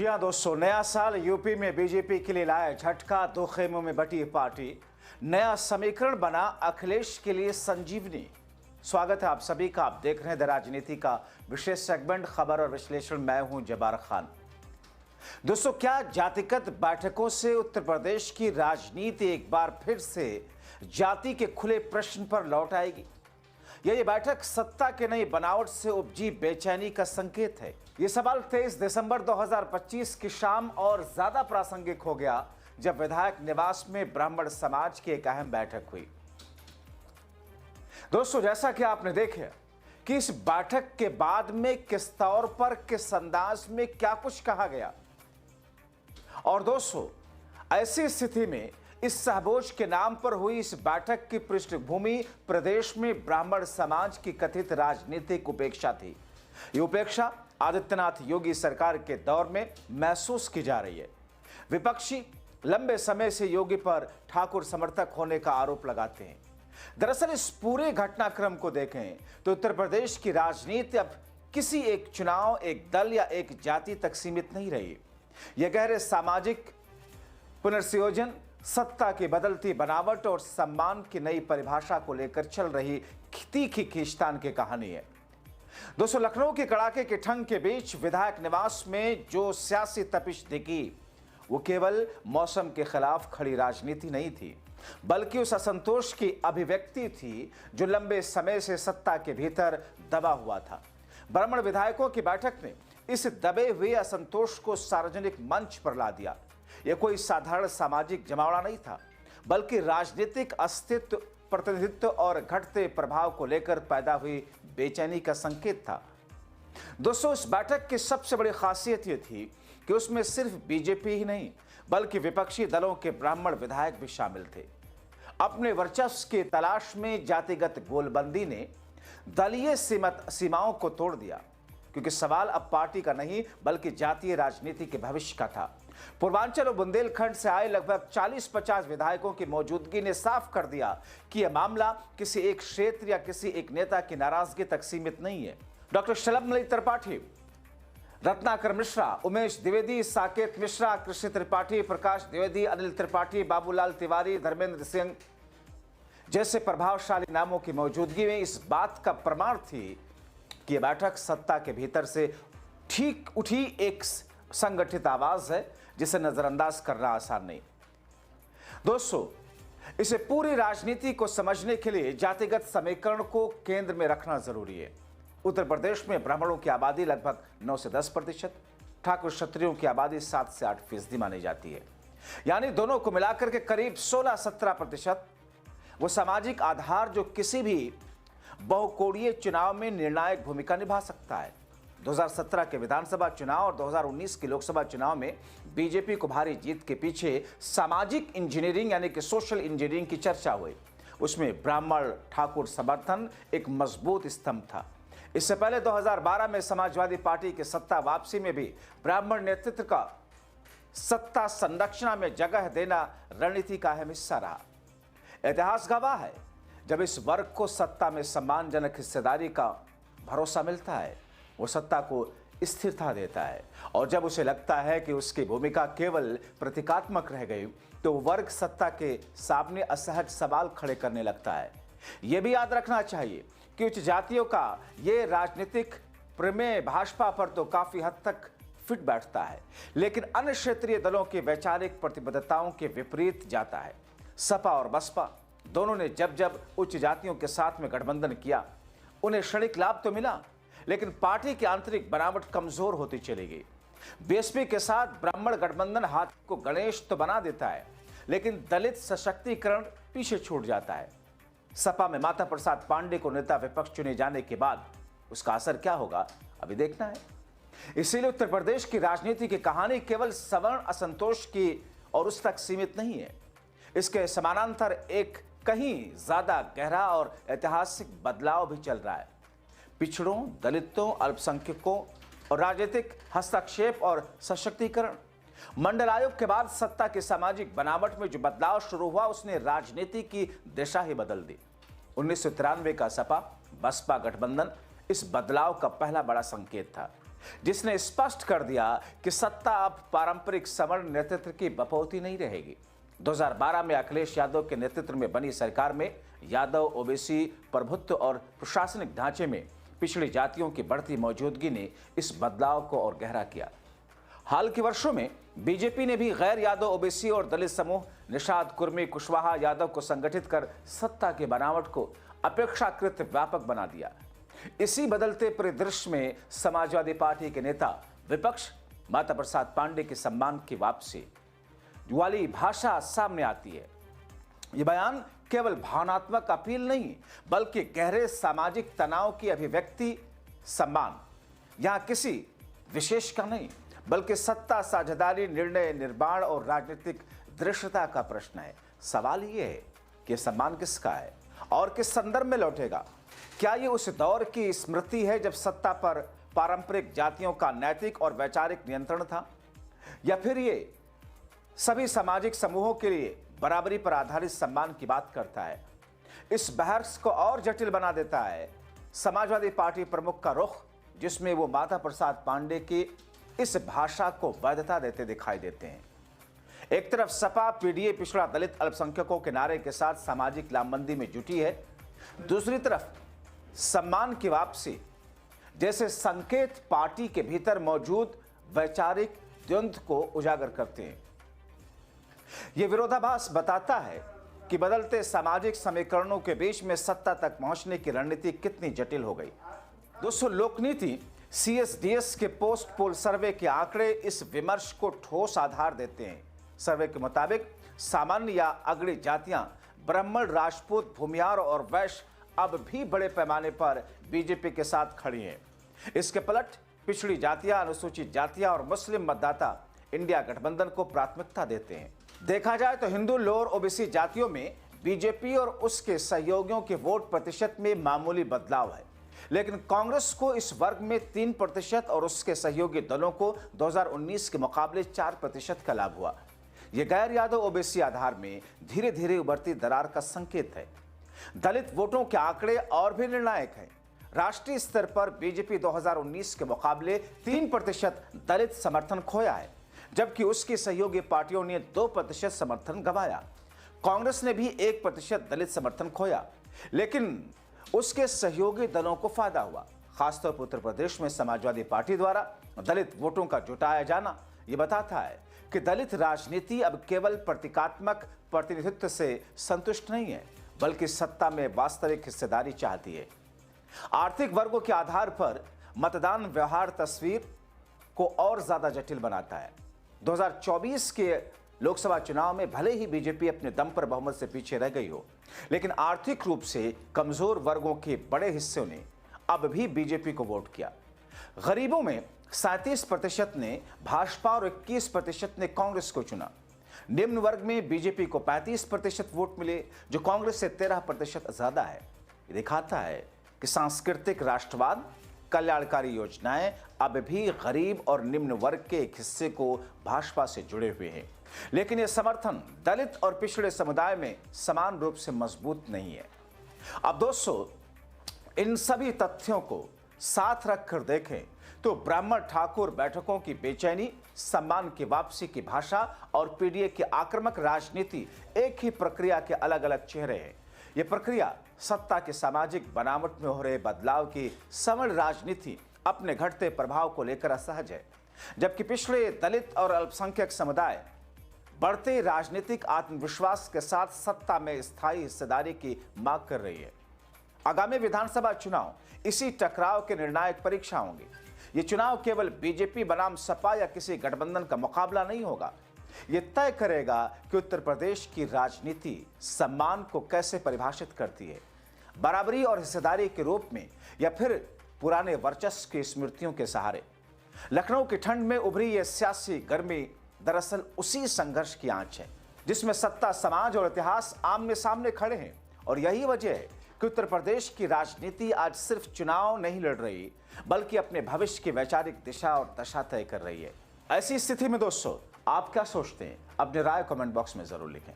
जी हाँ दोस्तों, नया साल यूपी में बीजेपी के लिए लाया झटका। दो खेमों में बटी पार्टी, नया समीकरण बना अखिलेश के लिए संजीवनी। स्वागत है आप सभी का। आप देख रहे हैं द राजनीति का विशेष सेगमेंट खबर और विश्लेषण। मैं हूं जब्बार खान। दोस्तों, क्या जातिगत बैठकों से उत्तर प्रदेश की राजनीति एक बार फिर से जाति के खुले प्रश्न पर लौट आएगी? यह बैठक सत्ता के नई बनावट से उपजी बेचैनी का संकेत है? यह सवाल 23 दिसंबर 2025 की शाम और ज्यादा प्रासंगिक हो गया जब विधायक निवास में ब्राह्मण समाज की एक अहम बैठक हुई। दोस्तों, जैसा कि आपने देखा कि इस बैठक के बाद में किस तौर पर, किस अंदाज में क्या कुछ कहा गया, और दोस्तों ऐसी स्थिति में इस सहभोज के नाम पर हुई इस बैठक की पृष्ठभूमि प्रदेश में ब्राह्मण समाज की कथित राजनीतिक उपेक्षा थी। ये उपेक्षा आदित्यनाथ योगी सरकार के दौर में महसूस की जा रही है। विपक्षी लंबे समय से योगी पर ठाकुर समर्थक होने का आरोप लगाते हैं। दरअसल इस पूरे घटनाक्रम को देखें तो उत्तर प्रदेश की राजनीति अब किसी एक चुनाव, एक दल या एक जाति तक सीमित नहीं रही। यह गहरे सामाजिक पुनर्संयोजन, सत्ता की बदलती बनावट और सम्मान की नई परिभाषा को लेकर चल रही तीखी खींचतान की कहानी है। दोस्तों, लखनऊ के कड़ाके के ठंड के बीच विधायक निवास में जो सियासी तपिश दिखी, वो केवल मौसम के खिलाफ खड़ी राजनीति नहीं थी, बल्कि उस असंतोष की अभिव्यक्ति थी जो लंबे समय से सत्ता के भीतर दबा हुआ था। ब्राह्मण विधायकों की बैठक ने इस दबे हुए असंतोष को सार्वजनिक मंच पर ला दिया। यह कोई साधारण सामाजिक जमावड़ा नहीं था, बल्कि राजनीतिक अस्तित्व, प्रतिनिधित्व और घटते प्रभाव को लेकर पैदा हुई बेचैनी का संकेत था। दोस्तों, इस बैठक की सबसे बड़ी खासियत यह थी कि उसमें सिर्फ बीजेपी ही नहीं, बल्कि विपक्षी दलों के ब्राह्मण विधायक भी शामिल थे। अपने वर्चस्व की तलाश में जातिगत गोलबंदी ने दलीय सीमाओं को तोड़ दिया, क्योंकि सवाल अब पार्टी का नहीं बल्कि जातीय राजनीति के भविष्य का था। पूर्वांचल और बुंदेलखंड से आए लगभग 40-50 विधायकों की मौजूदगी ने साफ कर दिया कि यह मामला किसी एक क्षेत्र या किसी एक नेता की नाराजगी तक सीमित नहीं है। डॉक्टर शलभमणि त्रिपाठी, रत्नाकर मिश्रा, उमेश द्विवेदी, साकेत मिश्रा, कृषि त्रिपाठी, प्रकाश द्विवेदी, अनिल त्रिपाठी, बाबूलाल तिवारी, धर्मेंद्र सिंह जैसे प्रभावशाली नामों की मौजूदगी में इस बात का प्रमाण थी कि यह बैठक सत्ता के भीतर से ठीक उठी एक संगठित आवाज है जिसे नजरअंदाज करना आसान नहीं। दोस्तों, इसे पूरी राजनीति को समझने के लिए जातिगत समीकरण को केंद्र में रखना जरूरी है। उत्तर प्रदेश में ब्राह्मणों की आबादी लगभग 9 से 10%, ठाकुर क्षत्रियों की आबादी 7 से 8% मानी जाती है। यानी दोनों को मिलाकर के करीब 16-17% वो सामाजिक आधार जो किसी भी बहुकोणीय चुनाव में निर्णायक भूमिका निभा सकता है। 2017 के विधानसभा चुनाव और 2019 के लोकसभा चुनाव में बीजेपी को भारी जीत के पीछे सामाजिक इंजीनियरिंग यानी कि सोशल इंजीनियरिंग की चर्चा हुई। उसमें ब्राह्मण ठाकुर समर्थन एक मजबूत स्तंभ था। इससे पहले 2012 में समाजवादी पार्टी की सत्ता वापसी में भी ब्राह्मण नेतृत्व का सत्ता संरक्षण में जगह देना रणनीति का अहम हिस्सा रहा। इतिहास गवाह है, जब इस वर्ग को सत्ता में सम्मानजनक हिस्सेदारी का भरोसा मिलता है, वो सत्ता को स्थिरता देता है, और जब उसे लगता है कि उसकी भूमिका केवल प्रतीकात्मक रह गई, तो वर्ग सत्ता के सामने असहज सवाल खड़े करने लगता है। यह भी याद रखना चाहिए कि उच्च जातियों का यह राजनीतिक प्रमेय भाजपा पर तो काफी हद तक फिट बैठता है, लेकिन अन्य क्षेत्रीय दलों की वैचारिक प्रतिबद्धताओं के विपरीत जाता है। सपा और बसपा दोनों ने जब जब उच्च जातियों के साथ में गठबंधन किया, उन्हें क्षणिक लाभ तो मिला, लेकिन पार्टी की आंतरिक बनावट कमजोर होती चली गई। बीएसपी के साथ ब्राह्मण गठबंधन हाथ को गणेश तो बना देता है, लेकिन दलित सशक्तिकरण पीछे छूट जाता है। सपा में माता प्रसाद पांडे को नेता विपक्ष चुने जाने के बाद उसका असर क्या होगा, अभी देखना है। इसीलिए उत्तर प्रदेश की राजनीति की कहानी केवल सवर्ण असंतोष की और उस तक सीमित नहीं है। इसके समानांतर एक कहीं ज्यादा गहरा और ऐतिहासिक बदलाव भी चल रहा है। पिछड़ों, दलितों, अल्पसंख्यकों और राजनीतिक हस्तक्षेप और सशक्तिकरण। मंडल आयोग के बाद सत्ता की सामाजिक बनावट में जो बदलाव शुरू हुआ, उसने राजनीति की दिशा ही बदल दी। 1993 का सपा बसपा गठबंधन इस बदलाव का पहला बड़ा संकेत था। जिसने स्पष्ट कर दिया कि सत्ता अब पारंपरिक सवर्ण नेतृत्व की बपौती नहीं रहेगी। 2012 में अखिलेश यादव के नेतृत्व में बनी सरकार में यादव ओबीसी प्रभुत्व और प्रशासनिक ढांचे में पिछड़ी जातियों की बढ़ती मौजूदगी ने इस बदलाव को और गहरा किया। हाल के वर्षों में बीजेपी ने भी गैर यादव ओबीसी और दलित समूह निषाद, कुर्मी, कुशवाहा यादव को संगठित कर सत्ता की बनावट को अपेक्षाकृत व्यापक बना दिया। इसी बदलते परिदृश्य में समाजवादी पार्टी के नेता विपक्ष माता प्रसाद पांडे के सम्मान की वापसी वाली भाषा सामने आती है। यह बयान केवल भावनात्मक अपील नहीं बल्कि गहरे सामाजिक तनाव की अभिव्यक्ति। सम्मान यहां किसी विशेष का नहीं बल्कि सत्ता साझेदारी, निर्णय निर्माण और राजनीतिक दृश्यता का प्रश्न है। सवाल यह है कि सम्मान किसका है और किस संदर्भ में लौटेगा। क्या ये उस दौर की स्मृति है जब सत्ता पर पारंपरिक जातियों का नैतिक और वैचारिक नियंत्रण था, या फिर ये सभी सामाजिक समूहों के लिए बराबरी पर आधारित सम्मान की बात करता है। इस बहस को और जटिल बना देता है समाजवादी पार्टी प्रमुख का रुख, जिसमें वो माता प्रसाद पांडे की इस भाषा को वैधता देते दिखाई देते हैं। एक तरफ सपा पीडीए पिछड़ा दलित अल्पसंख्यकों के नारे के साथ सामाजिक लामबंदी में जुटी है, दूसरी तरफ सम्मान की वापसी जैसे संकेत पार्टी के भीतर मौजूद वैचारिक द्वंद्व को उजागर करते हैं। यह विरोधाभास बताता है कि बदलते सामाजिक समीकरणों के बीच में सत्ता तक पहुंचने की रणनीति कितनी जटिल हो गई। दोस्तों, लोकनीति सीएसडीएस के पोस्ट पोल सर्वे के आंकड़े इस विमर्श को ठोस आधार देते हैं। सर्वे के मुताबिक सामान्य या अग्रणी जातियां ब्राह्मण, राजपूत, भूमिहार और वैश्य अब भी बड़े पैमाने पर बीजेपी के साथ खड़ी हैं। इसके पलट पिछड़ी जातियां, अनुसूचित जातियां और मुस्लिम मतदाता इंडिया गठबंधन को प्राथमिकता देते हैं। देखा जाए तो हिंदू, लोअर ओबीसी जातियों में बीजेपी और उसके सहयोगियों के वोट प्रतिशत में मामूली बदलाव है, लेकिन कांग्रेस को इस वर्ग में 3% और उसके सहयोगी दलों को 2019 के मुकाबले 4% का लाभ हुआ। यह गैर यादव ओबीसी आधार में धीरे धीरे उभरती दरार का संकेत है। दलित वोटों के आंकड़े और भी निर्णायक हैं। राष्ट्रीय स्तर पर बीजेपी 2019 के मुकाबले 3% दलित समर्थन खोया है, जबकि उसकी सहयोगी पार्टियों ने 2% समर्थन गंवाया। कांग्रेस ने भी 1% दलित समर्थन खोया, लेकिन उसके सहयोगी दलों को फायदा हुआ। खासतौर पर उत्तर प्रदेश में समाजवादी पार्टी द्वारा दलित वोटों का जुटाया जाना यह बताता है कि दलित राजनीति अब केवल प्रतीकात्मक प्रतिनिधित्व से संतुष्ट नहीं है, बल्कि सत्ता में वास्तविक हिस्सेदारी चाहती है। आर्थिक वर्गों के आधार पर मतदान व्यवहार तस्वीर को और ज्यादा जटिल बनाता है। 2024 के लोकसभा चुनाव में भले ही बीजेपी अपने दम पर बहुमत से पीछे रह गई हो, लेकिन आर्थिक रूप से कमजोर वर्गों के बड़े हिस्सों ने अब भी बीजेपी को वोट किया। गरीबों में 37% ने भाजपा और 21% ने कांग्रेस को चुना। निम्न वर्ग में बीजेपी को 35% वोट मिले, जो कांग्रेस से 13% ज्यादा है। ये दिखाता है कि सांस्कृतिक राष्ट्रवाद, कल्याणकारी योजनाएं अब भी गरीब और निम्न वर्ग के एक हिस्से को भाजपा से जुड़े हुए हैं, लेकिन यह समर्थन दलित और पिछड़े समुदाय में समान रूप से मजबूत नहीं है। अब दोस्तों, इन सभी तथ्यों को साथ रखकर देखें तो ब्राह्मण ठाकुर बैठकों की बेचैनी, सम्मान की वापसी की भाषा और पीडीए की आक्रामक राजनीति एक ही प्रक्रिया के अलग अलग चेहरे हैं। यह प्रक्रिया सत्ता के सामाजिक बनावट में हो रहे बदलाव की सवर्ण राजनीति अपने घटते प्रभाव को लेकर असहज है, जबकि पिछड़े दलित और अल्पसंख्यक समुदाय बढ़ते राजनीतिक आत्मविश्वास के साथ सत्ता में स्थायी हिस्सेदारी की मांग कर रही है। आगामी विधानसभा चुनाव इसी टकराव के निर्णायक परीक्षा होंगे। ये चुनाव केवल बीजेपी बनाम सपा या किसी गठबंधन का मुकाबला नहीं होगा। ये तय करेगा कि उत्तर प्रदेश की राजनीति सम्मान को कैसे परिभाषित करती है, बराबरी और हिस्सेदारी के रूप में या फिर पुराने वर्चस्व की स्मृतियों के सहारे। लखनऊ की ठंड में उभरी यह सियासी गर्मी दरअसल उसी संघर्ष की आंच है, जिसमें सत्ता, समाज और इतिहास आमने सामने खड़े हैं। और यही वजह है कि उत्तर प्रदेश की राजनीति आज सिर्फ चुनाव नहीं लड़ रही, बल्कि अपने भविष्य की वैचारिक दिशा और दशा तय कर रही है। ऐसी स्थिति में दोस्तों, आप क्या सोचते हैं? अपनी राय कमेंट बॉक्स में जरूर लिखें।